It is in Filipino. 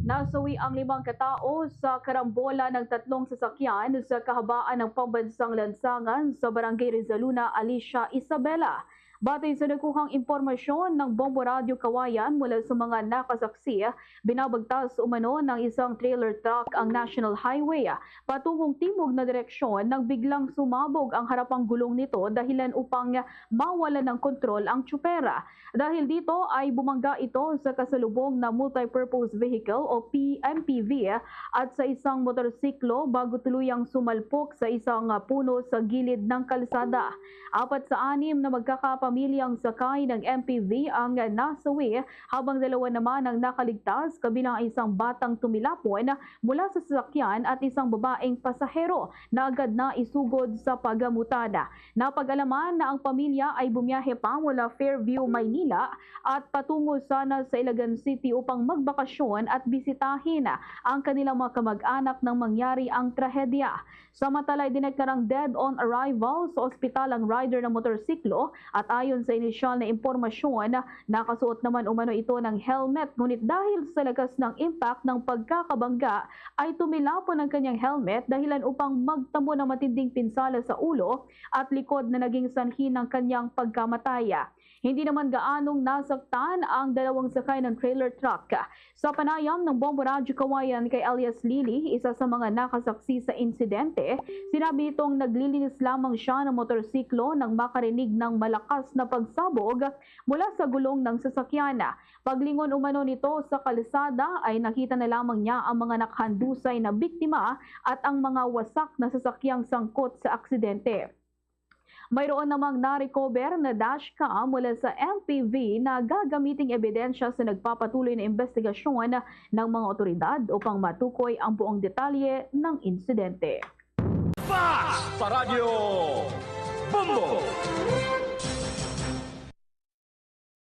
Nasawi ang 5 katao sa karambola ng 3 sasakyan sa kahabaan ng pambansang lansangan sa Barangay Rizaluna, Alicia, Isabela. Batay sa nakuhang impormasyon ng Bombo Radio Kawayan mula sa mga nakasaksi, binabagtas umano ng isang trailer truck ang National Highway patungong timog na direksyon nang biglang sumabog ang harapang gulong nito dahilan upang mawalan ng kontrol ang tsupera. Dahil dito ay bumangga ito sa kasalubong na multipurpose vehicle o PMPV at sa isang motorsiklo bago tuluyang sumalpok sa isang puno sa gilid ng kalsada. 4 sa 6 na magkakapamilyang sakay ng MPV ang nasawi habang 2 naman ang nakaligtas kabilang isang batang tumilapon mula sa sasakyan at isang babaeng pasahero na agad na isugod sa pagamutan. Napag-alaman na ang pamilya ay bumiyahe pa mula Fairview, Maynila at patungo sana sa Ilagan City upang magbakasyon at bisitahin ang kanilang mga kamag-anak nang mangyari ang trahedya. Samantala, dineklarang dead on arrival sa ospital ang rider ng motorsiklo at ayon sa inisyal na impormasyon, nakasuot naman umano ito ng helmet ngunit dahil sa lakas ng impact ng pagkakabangga ay tumilapon ang kanyang helmet dahilan upang magtamo ng matinding pinsala sa ulo at likod na naging sanhi ng kanyang pagkamatay. Hindi naman gaanong nasaktan ang 2 sakay ng trailer truck. Sa panayam ng Bombo Radio Kawayan kay Elias Lili, isa sa mga nakasaksi sa insidente, sinabi itong naglilinis lamang siya ng motorsiklo nang makarinig ng malakas na pagsabog mula sa gulong ng sasakyan. Paglingon umano nito sa kalsada ay nakita na lamang niya ang mga nakahandusay na biktima at ang mga wasak na sasakyang sangkot sa aksidente. Mayroon namang na-recover na dashcam mula sa MPV na gagamiting ebidensya sa nagpapatuloy na investigasyon ng mga otoridad upang matukoy ang buong detalye ng insidente. Fast sa radyo, Bombo!